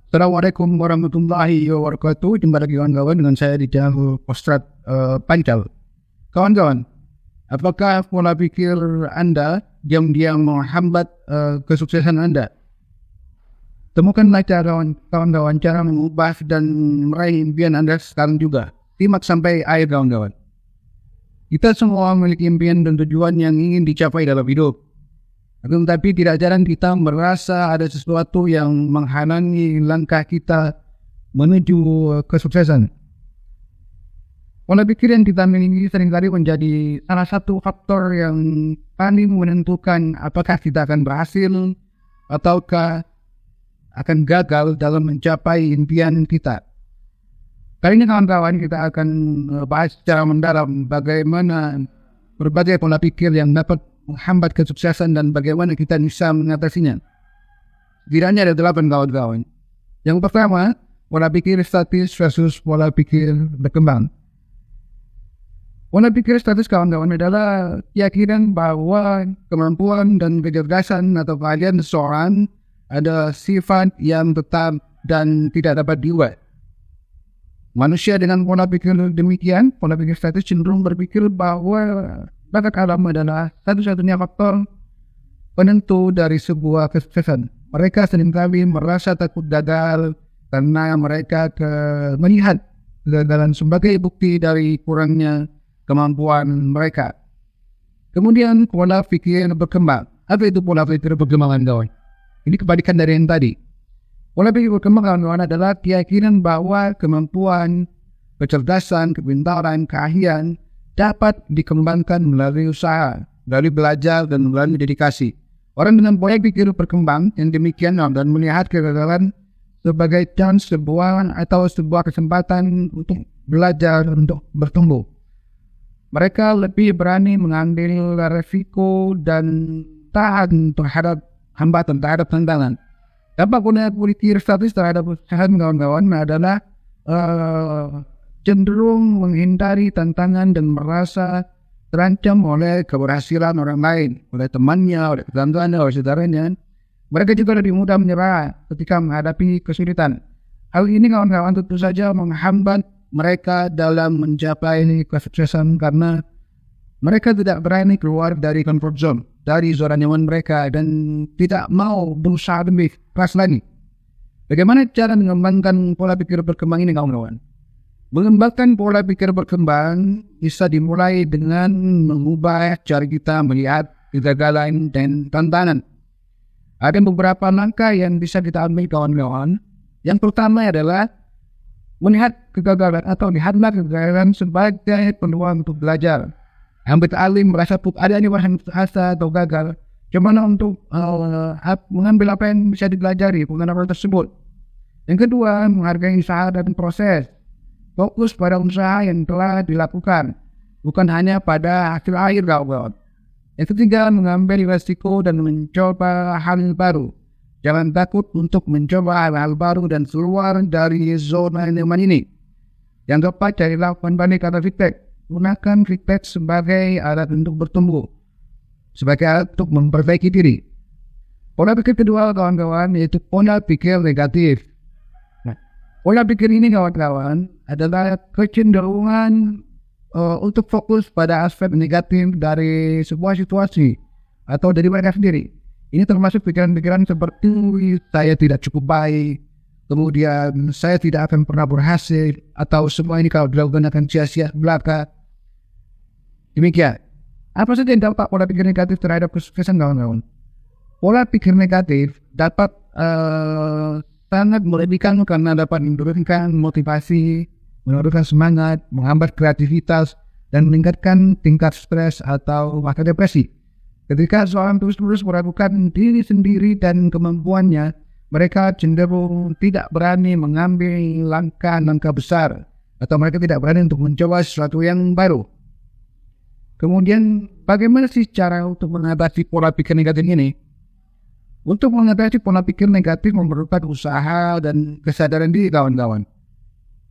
Assalamualaikum warahmatullahi wabarakatuh. Jumpa lagi kawan-kawan dengan saya di channel Postrat Pancal. Kawan-kawan, apakah pola pikir Anda diam-diam menghambat kesuksesan Anda? Temukanlah kawan-kawan cara mengubah dan meraih impian Anda sekarang juga. Simak sampai akhir kawan-kawan. Kita semua memiliki impian dan tujuan yang ingin dicapai dalam hidup. Tetapi tidak jarang kita merasa ada sesuatu yang menghalangi langkah kita menuju kesuksesan. Pola pikir yang kita miliki seringkali menjadi salah satu faktor yang paling menentukan apakah kita akan berhasil ataukah akan gagal dalam mencapai impian kita. Kali ini kawan-kawan kita akan bahas secara mendalam bagaimana berbagai pola pikir yang dapat menghambat kesuksesan dan bagaimana kita bisa mengatasinya. Setidaknya ada 8 kawan-kawan. Yang pertama, pola pikir statis versus pola pikir berkembang. Pola pikir statis kawan-kawan adalah keyakinan bahwa kemampuan dan kecerdasan atau keahlian seseorang ada sifat yang tetap dan tidak dapat diubah. Manusia dengan pola pikir demikian, pola pikir statis cenderung berpikir bahwa bakat alam adalah satu-satunya faktor penentu dari sebuah kesuksesan. Mereka seringkali merasa takut gagal karena mereka melihat kegagalan sebagai bukti dari kurangnya kemampuan mereka. Kemudian pola pikir berkembang. Apa itu pola pikir berkembang kawan? Ini kebalikan dari yang tadi. Pola pikir berkembang kawan adalah keyakinan bahwa kemampuan, kecerdasan, kepintaran, keahlian dapat dikembangkan melalui usaha, melalui belajar, dan melalui dedikasi. Orang dengan pola pikir berkembang yang demikian dan melihat kegagalan sebagai chance sebuah kesempatan untuk belajar, untuk bertumbuh. Mereka lebih berani mengambil resiko dan tahan terhadap hambatan, terhadap tantangan. Dampak pola pikir statis terhadap kesuksesan kawan-kawan adalah cenderung menghindari tantangan dan merasa terancam oleh keberhasilan orang lain, oleh temannya, oleh tetangga, oleh saudaranya. Mereka juga lebih mudah menyerah ketika menghadapi kesulitan. Hal ini kawan-kawan tentu saja menghambat mereka dalam mencapai kesuksesan karena mereka tidak berani keluar dari comfort zone, dari zona nyaman mereka, dan tidak mau berusaha lebih keras lagi. Bagaimana cara mengembangkan pola pikir berkembang ini kawan-kawan? Mengembangkan pola pikir berkembang bisa dimulai dengan mengubah cara kita melihat kegagalan dan tantangan. Ada beberapa langkah yang bisa kita ambil kawan-kawan. Yang pertama adalah melihat kegagalan atau lihatlah kegagalan sebagai peluang untuk belajar. Ambil alih merasa ada ini merasa atau gagal. Gimana untuk mengambil apa yang bisa dipelajari pengalaman tersebut. Yang kedua, menghargai usaha dan proses. Fokus pada usaha yang telah dilakukan, bukan hanya pada hasil akhir kawan. Yang ketiga, mengambil risiko dan mencoba hal baru. Jangan takut untuk mencoba hal baru dan keluar dari zona nyaman ini. Yang keempat, carilah kembali kata feedback. Gunakan feedback sebagai alat untuk bertumbuh, sebagai alat untuk memperbaiki diri. Pola pikir kedua kawan-kawan yaitu pola pikir negatif. Pola pikir ini kawan-kawan adalah kecenderungan untuk fokus pada aspek negatif dari sebuah situasi atau dari mereka sendiri. Ini termasuk pikiran-pikiran seperti saya tidak cukup baik, kemudian saya tidak akan pernah berhasil, atau semua ini kalau dilakukan akan sia-sia belaka. Demikian. Apa saja dampak pola pikir negatif terhadap kesuksesan kawan-kawan? Pola pikir negatif dapat sangat merugikan karena dapat menurunkan motivasi, menurunkan semangat, menghambat kreativitas, dan meningkatkan tingkat stres atau bahkan depresi. Ketika seorang terus-menerus meragukan diri sendiri dan kemampuannya, mereka cenderung tidak berani mengambil langkah-langkah besar, atau mereka tidak berani untuk mencoba sesuatu yang baru. Kemudian, bagaimana sih cara untuk mengatasi pola pikir negatif ini? Untuk mengatasi pola pikir negatif memerlukan usaha dan kesadaran diri kawan-kawan.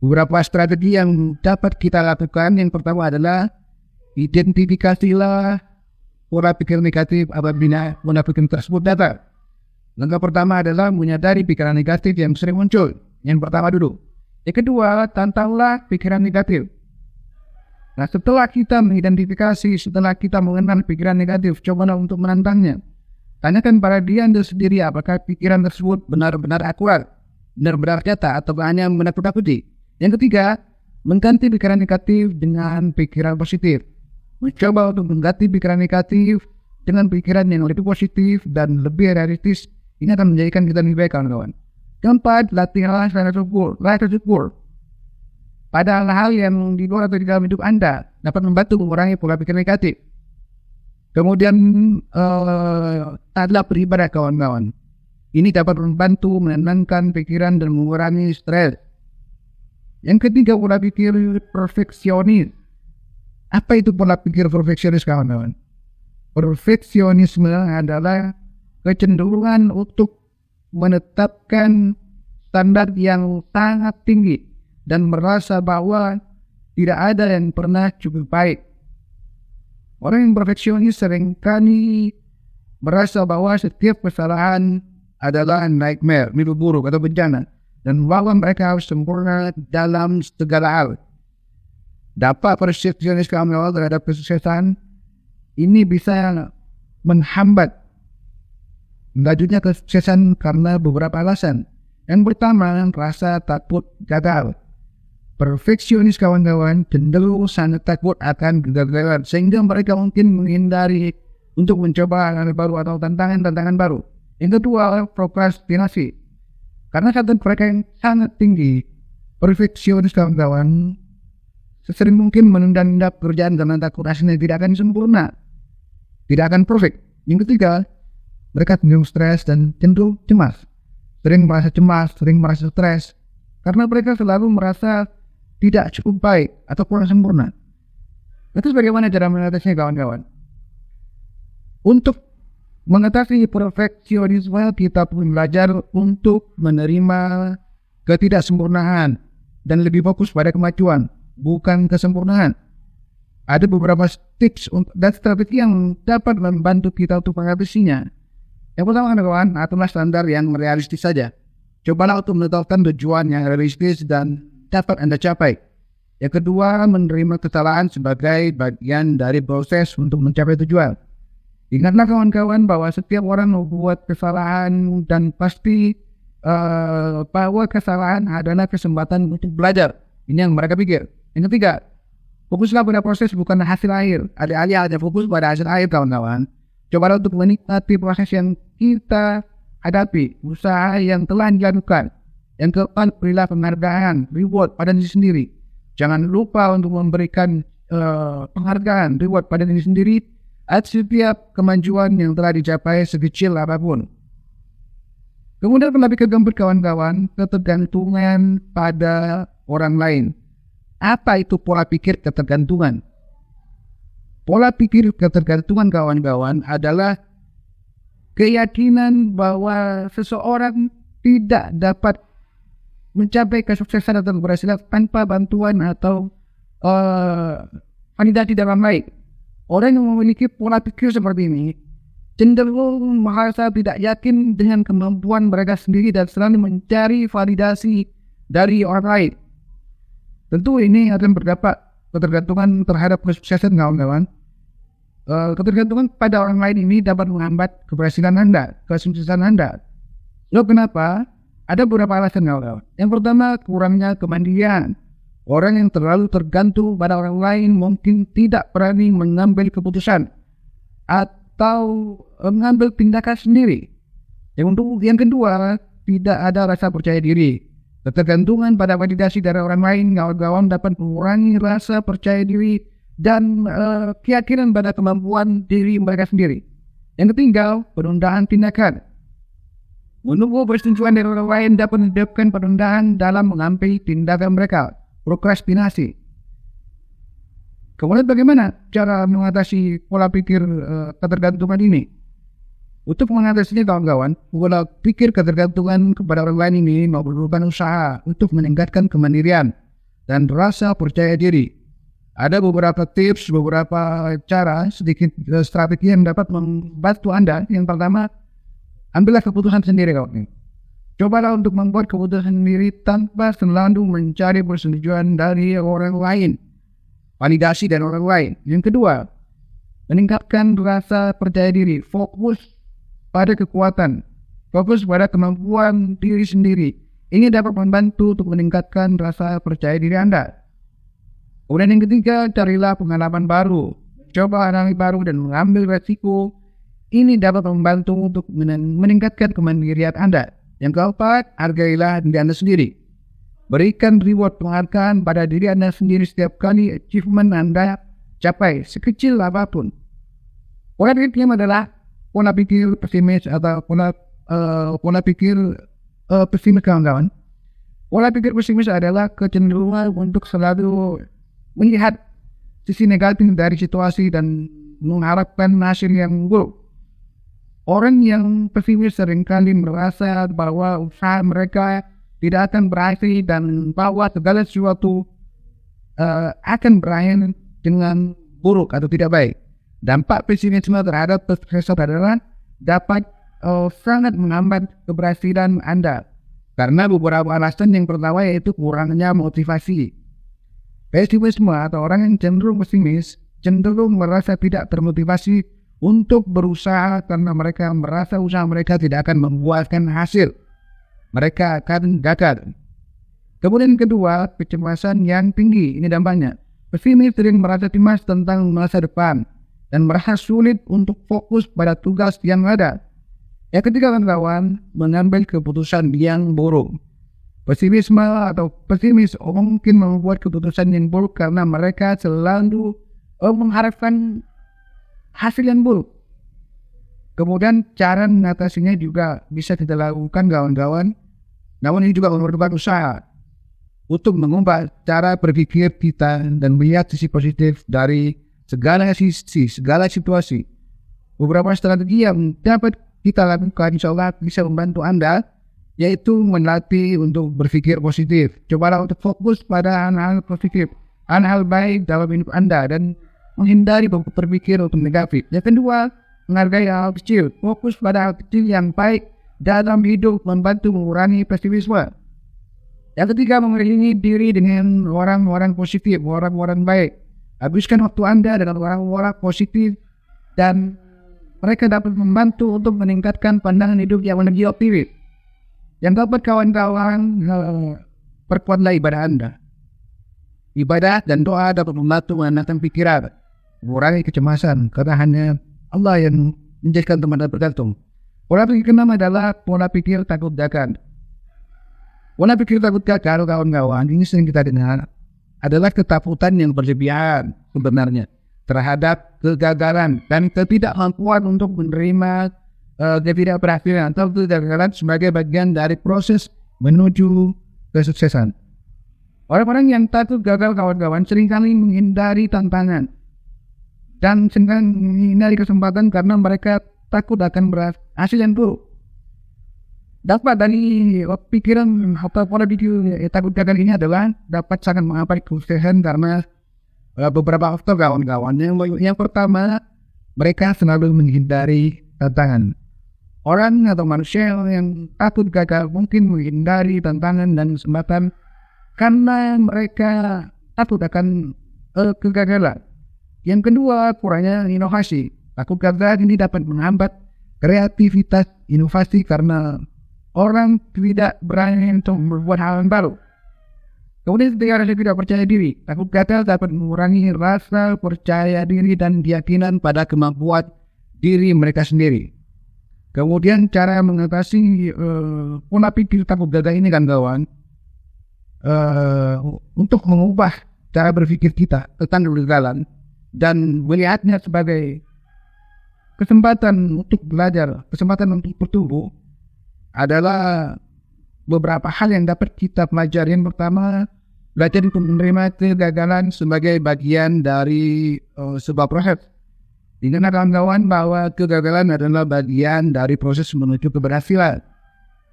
Beberapa strategi yang dapat kita lakukan, yang pertama adalah identifikasilah pola pikir negatif apabila pola pikir tersebut datang. Langkah pertama adalah menyadari pikiran negatif yang sering muncul. Yang pertama dulu. Yang kedua, tantanglah pikiran negatif. Nah, setelah kita mengidentifikasi, setelah kita mengenal pikiran negatif, cobalah untuk menantangnya. Tanyakan pada diri Anda sendiri apakah pikiran tersebut benar-benar akurat, benar-benar nyata, atau hanya menakut-nakuti. Yang ketiga, mengganti pikiran negatif dengan pikiran positif. Mencoba untuk mengganti pikiran negatif dengan pikiran yang lebih positif dan lebih realistis. Ini akan menjadikan kita lebih baik, kawan-kawan. Keempat, latihanlah rasa syukur. Pada hal yang di luar atau di dalam hidup Anda dapat membantu mengurangi pola pikir negatif. Kemudian adalah beribadah, kawan-kawan. Ini dapat membantu menenangkan pikiran dan mengurangi stres. Yang ketiga, pola pikir perfeksionis. Apa itu pola pikir perfeksionis, kawan-kawan? Perfeksionisme adalah kecenderungan untuk menetapkan standar yang sangat tinggi dan merasa bahwa tidak ada yang pernah cukup baik. Orang yang perfeksionis seringkali merasa bahwa setiap kesalahan adalah nightmare, mimpi buruk atau bencana, dan bahwa mereka harus sempurna dalam segala hal. Dapat perfeksionis kamu terhadap kesuksesan ini bisa menghambat lanjutnya kesuksesan karena beberapa alasan. Yang pertama, rasa takut gagal. Perfeksionis, kawan-kawan, cenderung sangat takut akan kegagalan, sehingga mereka mungkin menghindari untuk mencoba hal baru atau tantangan baru. Yang kedua, prokrastinasi. Karena kadar mereka yang sangat tinggi, perfeksionis, kawan-kawan, sesering mungkin menunda-nunda pekerjaan karena takut hasilnya tidak akan sempurna, tidak akan perfect. Yang ketiga, mereka cenderung stres dan cenderung cemas. Sering merasa cemas, sering merasa stres, karena mereka selalu merasa tidak cukup baik atau kurang sempurna. Itu bagaimana cara mengatasinya, kawan-kawan? Untuk mengatasi perfeksionisme, kita perlu belajar untuk menerima ketidaksempurnaan dan lebih fokus pada kemajuan, bukan kesempurnaan. Ada beberapa tips dan strategi yang dapat membantu kita untuk mengatasinya. Yang pertama, kawan-kawan, aturlah standar yang realistis saja. Cobalah untuk menetapkan tujuan yang realistis dan dapat Anda capai. Yang kedua, menerima kesalahan sebagai bagian dari proses untuk mencapai tujuan. Ingatlah, kawan-kawan, bahwa setiap orang membuat kesalahan dan pasti bahwa kesalahan adalah kesempatan untuk belajar. Ini yang mereka pikir. Yang ketiga, fokuslah pada proses bukan hasil akhir. Alih-alih hanya fokus pada hasil akhir, kawan-kawan, cobalah untuk menikmati proses yang kita hadapi, usaha yang telah dilakukan. Yang keempat, berilah penghargaan, reward pada diri sendiri. Jangan lupa untuk memberikan penghargaan, reward pada diri sendiri atas setiap kemajuan yang telah dicapai sekecil apapun. Kemudian lebih keempat, kawan-kawan, ketergantungan pada orang lain. Apa itu pola pikir ketergantungan? Pola pikir ketergantungan, kawan-kawan, adalah keyakinan bahwa seseorang tidak dapat mencapai kesuksesan atau keberhasilan tanpa bantuan atau validasi dari orang lain. Orang yang memiliki pola pikir seperti ini cenderung merasa tidak yakin dengan kemampuan mereka sendiri dan selalu mencari validasi dari orang lain. Tentu ini akan berdampak ketergantungan terhadap kesuksesan, kawan-kawan. Ketergantungan pada orang lain ini dapat menghambat keberhasilan Anda, kesuksesan Anda. Lalu kenapa? Ada beberapa alasan, kawan-kawan. Yang pertama, kurangnya kemandirian. Orang yang terlalu tergantung pada orang lain mungkin tidak berani mengambil keputusan atau mengambil tindakan sendiri. Yang kedua, tidak ada rasa percaya diri. Ketergantungan pada validasi dari orang lain, kawan-kawan, dapat mengurangi rasa percaya diri dan keyakinan pada kemampuan diri mereka sendiri. Yang ketiga, penundaan tindakan. Menunggu persetujuan dari orang lain dapat menyebabkan penundaan dalam mengambil tindakan mereka, prokrastinasi. Kemudian bagaimana cara mengatasi pola pikir ketergantungan ini? Untuk mengatasinya, kawan-kawan, pola pikir ketergantungan kepada orang lain ini memerlukan usaha untuk meningkatkan kemandirian dan rasa percaya diri. Ada beberapa tips, beberapa cara, sedikit strategi yang dapat membantu Anda. Yang pertama, Ambillah keputusan sendiri kawan. Cobalah untuk membuat keputusan sendiri tanpa selalu mencari persetujuan dari orang lain, validasi dari orang lain. Yang kedua, meningkatkan rasa percaya diri, fokus pada kekuatan, fokus pada kemampuan diri sendiri. Ini dapat membantu untuk meningkatkan rasa percaya diri Anda. Kemudian yang ketiga, carilah pengalaman baru, coba hal baru dan mengambil resiko. Ini dapat membantu untuk meningkatkan kemandirian Anda. Yang keempat, hargailah diri Anda sendiri. Berikan reward penghargaan pada diri Anda sendiri setiap kali achievement Anda capai, sekecil apapun. Pola pikir adalah pola pikir pesimis atau pola pikir pesimis kawan-kawan. Pola pikir pesimis adalah kecenderungan untuk selalu melihat sisi negatif dari situasi dan mengharapkan hasil yang buruk. Orang yang pesimis seringkali merasa bahwa usaha mereka tidak akan berhasil dan bahwa segala sesuatu akan berakhir dengan buruk atau tidak baik. Dampak pesimisme terhadap kesuksesan adalah dapat sangat menghambat keberhasilan Anda karena beberapa alasan. Yang pertama yaitu kurangnya motivasi. Pesimisme atau orang yang cenderung pesimis cenderung merasa tidak termotivasi untuk berusaha karena mereka merasa usaha mereka tidak akan membuahkan hasil. Mereka akan gagal. Kemudian kedua, kecemasan yang tinggi. Ini dampaknya. Pesimis sering merasa cemas tentang masa depan dan merasa sulit untuk fokus pada tugas yang ada. Yang ketiga, kawan-kawan, mengambil keputusan yang buruk. Pesimisme atau pesimis mungkin membuat keputusan yang buruk karena mereka selalu mengharapkan hasil yang buruk. Kemudian cara mengatasinya juga bisa kita lakukan kawan-kawan. Namun ini juga memerlukan usaha untuk mengubah cara berpikir kita dan melihat sisi positif dari segala sisi, segala situasi. Beberapa strategi yang dapat kita lakukan insya Allah bisa membantu Anda, yaitu melatih untuk berpikir positif. Cobalah untuk fokus pada hal-hal positif, hal-hal baik dalam hidup Anda dan menghindari berpikir untuk negatif. Yang kedua, menghargai hal kecil. Fokus pada hal kecil yang baik dalam hidup membantu mengurangi pesimisme. Yang ketiga, mengelilingi diri dengan orang-orang positif, orang-orang baik. Habiskan waktu Anda dengan orang-orang positif dan mereka dapat membantu untuk meningkatkan pandangan hidup yang lebih optimis. Yang keempat, kawan-kawan, perkuatlah ibadah Anda. Ibadah dan doa dapat membantu menenangkan pikiran, mengurangi kecemasan, karena hanya Allah yang menjadikan teman dan bergantung. Pola pikir keenam adalah pola pikir takut gagal. Pola pikir takut gagal, kawan-kawan, ini sering kita dengar, adalah ketakutan yang berlebihan sebenarnya terhadap kegagalan dan ketidakmampuan untuk menerima ketidakberhasilan atau kegagalan sebagai bagian dari proses menuju kesuksesan. Orang-orang yang takut gagal, kawan-kawan, seringkali menghindari tantangan dan seringkali menghindari kesempatan karena mereka takut akan berhasil yang buruk. Dapat dari pikiran atau pola pikir takut gagal ini adalah dapat sangat menghambat kesuksesan karena beberapa faktor, kawan-kawan. Yang pertama, mereka selalu menghindari tantangan. Orang atau manusia yang takut gagal mungkin menghindari tantangan dan kesempatan karena mereka takut akan kegagalan. Yang kedua, kurangnya inovasi. Takut gagal ini dapat menghambat kreativitas inovasi karena orang tidak berani untuk membuat hal yang baru. Kemudian ketika rasa tidak percaya diri, takut gagal dapat mengurangi rasa percaya diri dan keyakinan pada kemampuan diri mereka sendiri. Kemudian cara mengatasi pola pikir takut gagal ini, kan kawan, untuk mengubah cara berpikir kita tentang kegagalan dan melihatnya sebagai kesempatan untuk belajar, kesempatan untuk bertumbuh, adalah beberapa hal yang dapat kita pelajari. Yang pertama, belajar untuk menerima kegagalan sebagai bagian dari sebuah proses. Ingat kawan-kawan bahwa kegagalan adalah bagian dari proses menuju keberhasilan.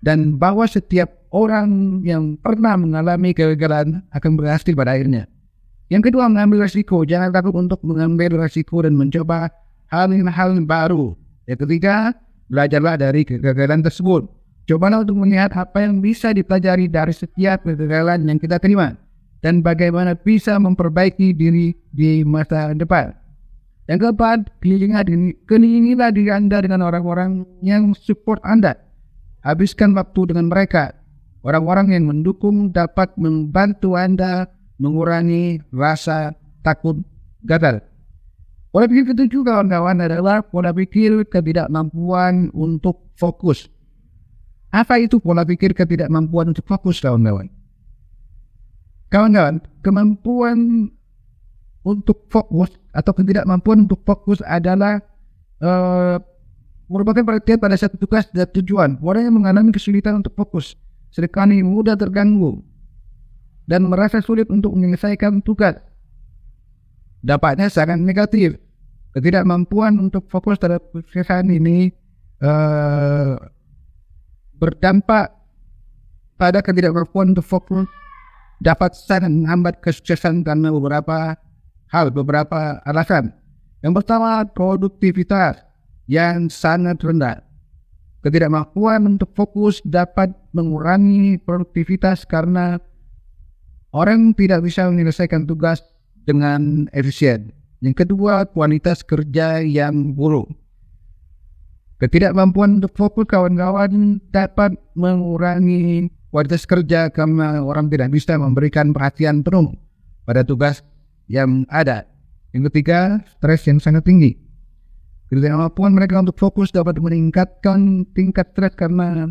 Dan bahwa setiap orang yang pernah mengalami kegagalan akan berhasil pada akhirnya. Yang kedua, mengambil resiko. Jangan takut untuk mengambil resiko dan mencoba hal-hal baru. Yang ketiga, belajarlah dari kegagalan tersebut. Cobalah untuk melihat apa yang bisa dipelajari dari setiap kegagalan yang kita terima dan bagaimana bisa memperbaiki diri di masa depan. Yang keempat, kelilingilah diri Anda dengan orang-orang yang support Anda. Habiskan waktu dengan mereka. Orang-orang yang mendukung dapat membantu Anda mengurangi rasa takut gagal. Pola pikir ketujuh kawan-kawan adalah pola pikir ketidakmampuan untuk fokus. Apa itu pola pikir ketidakmampuan untuk fokus kawan-kawan? Kawan-kawan, kemampuan untuk fokus atau ketidakmampuan untuk fokus adalah merupakan perhatian pada satu tugas dan tujuan. Orang yang mengalami kesulitan untuk fokus seringkali mudah terganggu dan merasa sulit untuk menyelesaikan tugas. Dampaknya sangat negatif. Ketidakmampuan untuk fokus terhadap kesuksesan ini berdampak pada ketidakmampuan untuk fokus dapat sangat menghambat kesuksesan karena beberapa alasan. Yang pertama, produktivitas yang sangat rendah. Ketidakmampuan untuk fokus dapat mengurangi produktivitas karena orang tidak bisa menyelesaikan tugas dengan efisien. Yang kedua, kualitas kerja yang buruk. Ketidakmampuan untuk fokus kawan-kawan dapat mengurangi kualitas kerja karena orang tidak bisa memberikan perhatian penuh pada tugas yang ada. Yang ketiga, stres yang sangat tinggi. Ketidakmampuan mereka untuk fokus dapat meningkatkan tingkat stres karena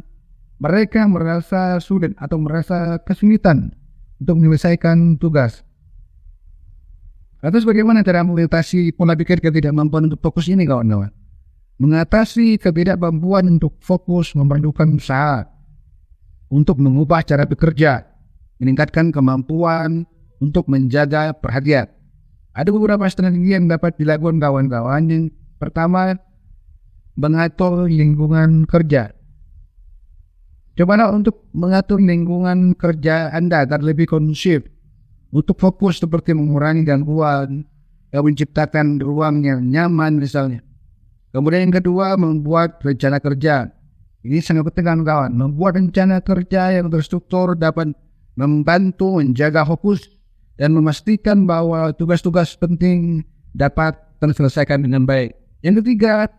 mereka merasa sulit atau merasa kesulitan untuk menyelesaikan tugas. Lantas bagaimana cara mengatasi pola pikir ketidakmampuan untuk fokus ini kawan-kawan? Mengatasi ketidakmampuan untuk fokus memerlukan usaha untuk mengubah cara bekerja, meningkatkan kemampuan untuk menjaga perhatian. Ada beberapa strategi yang dapat dilakukan kawan-kawan. Yang pertama, mengatur lingkungan kerja. Cobalah untuk mengatur lingkungan kerja Anda agar lebih kondusif untuk fokus, seperti mengurangi gangguan, menciptakan ruang yang nyaman misalnya. Kemudian yang kedua, membuat rencana kerja. Ini sangat penting kawan. Membuat rencana kerja yang terstruktur dapat membantu menjaga fokus dan memastikan bahwa tugas-tugas penting dapat terselesaikan dengan baik. Yang ketiga,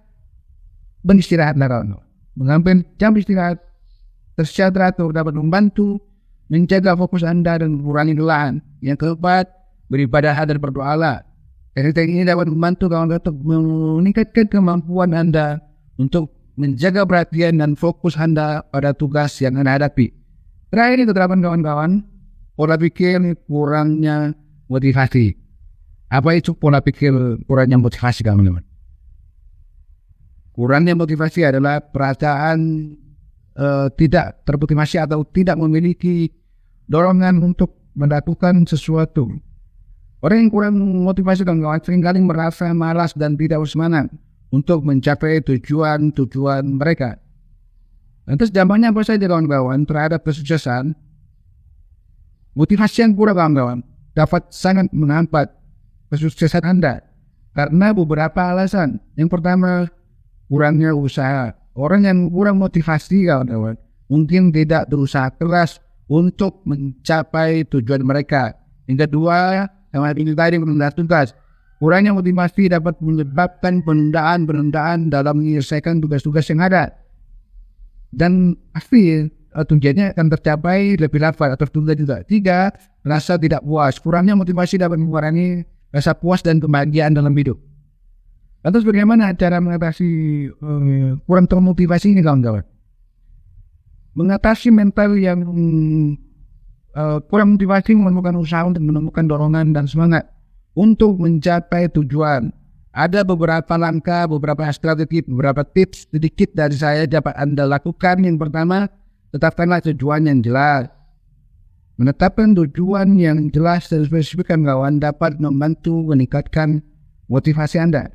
beristirahatlah kawan. Mengambil jam istirahat teratur dapat membantu menjaga fokus Anda dan mengurangi kelelahan. Yang keempat, beribadah dan berdoalah. Teknik ini dapat membantu kawan untuk meningkatkan kemampuan Anda untuk menjaga perhatian dan fokus Anda pada tugas yang Anda hadapi. Terakhir, keterapan kawan-kawan, pola pikir kurangnya motivasi. Apa itu pola pikir kurangnya motivasi kawan-kawan? Kurangnya motivasi adalah perasaan tidak termotivasi atau tidak memiliki dorongan untuk melakukan sesuatu. Orang yang kurang motivasi kawan-kawan seringkali merasa malas dan tidak bersemangat untuk mencapai tujuan-tujuan mereka. Lantas dampaknya apa saja kawan-kawan terhadap kesuksesan? Motivasi yang kurang kawan-kawan dapat sangat menghambat kesuksesan Anda karena beberapa alasan. Yang pertama, kurangnya usaha. Orang yang kurang motivasi kawan-kawan mungkin tidak berusaha keras untuk mencapai tujuan mereka. Yang kedua, yang ini tadi menunda tugas. Kurangnya motivasi dapat menyebabkan penundaan dalam menyelesaikan tugas-tugas yang ada. Dan pasti tujuannya akan tercapai lebih lambat atau tertunda juga. Tiga, rasa tidak puas. Kurangnya motivasi dapat mengurangi rasa puas dan kebahagiaan dalam hidup. Lantas bagaimana cara mengatasi kurang termotivasi ini kawan-kawan? Mengatasi mental yang kurang motivasi memerlukan usaha untuk menemukan dorongan dan semangat untuk mencapai tujuan. Ada beberapa langkah, beberapa strategi, beberapa tips sedikit dari saya dapat Anda lakukan. Yang pertama, tetapkanlah tujuan yang jelas. Menetapkan tujuan yang jelas dan spesifik kawan dapat membantu meningkatkan motivasi Anda.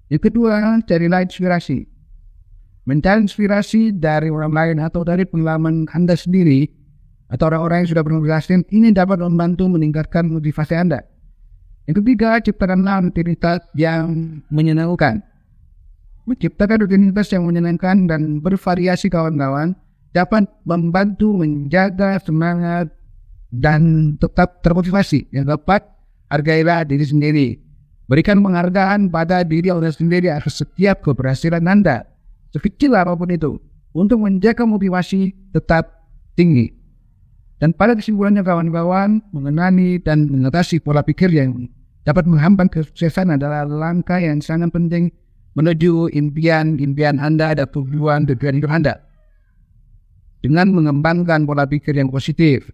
Yang kedua, carilah inspirasi. Mencari inspirasi dari orang lain atau dari pengalaman Anda sendiri atau orang-orang yang sudah pernah berhasil, ini dapat membantu meningkatkan motivasi Anda. Yang ketiga, ciptakanlah rutinitas yang menyenangkan. menciptakan rutinitas yang menyenangkan dan bervariasi kawan-kawan dapat membantu menjaga semangat dan tetap termotivasi. Yang keempat, hargailah diri sendiri. Berikan penghargaan pada diri Anda sendiri atas setiap keberhasilan Anda, sekecil apapun itu, untuk menjaga motivasi tetap tinggi. Dan pada kesimpulannya kawan-kawan, mengenali dan mengatasi pola pikir yang dapat menghambat kesuksesan adalah langkah yang sangat penting menuju impian Anda dan tujuan hidup Anda. Dengan mengembangkan pola pikir yang positif,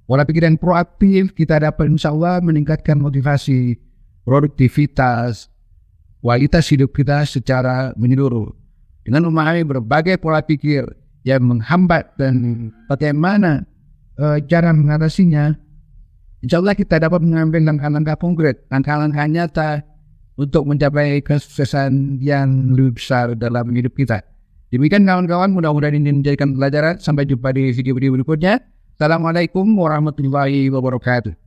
pola pikir yang proaktif, kita dapat insya Allah meningkatkan motivasi, produktivitas, kualitas hidup kita secara menyeluruh. Dengan memahami berbagai pola pikir yang menghambat dan bagaimana cara mengatasinya, insya Allah kita dapat mengambil langkah-langkah konkret, langkah-langkah nyata untuk mencapai kesuksesan yang lebih besar dalam hidup kita. Demikian kawan-kawan, mudah-mudahan ini menjadikan pelajaran. Sampai jumpa di video-video berikutnya. Assalamualaikum warahmatullahi wabarakatuh.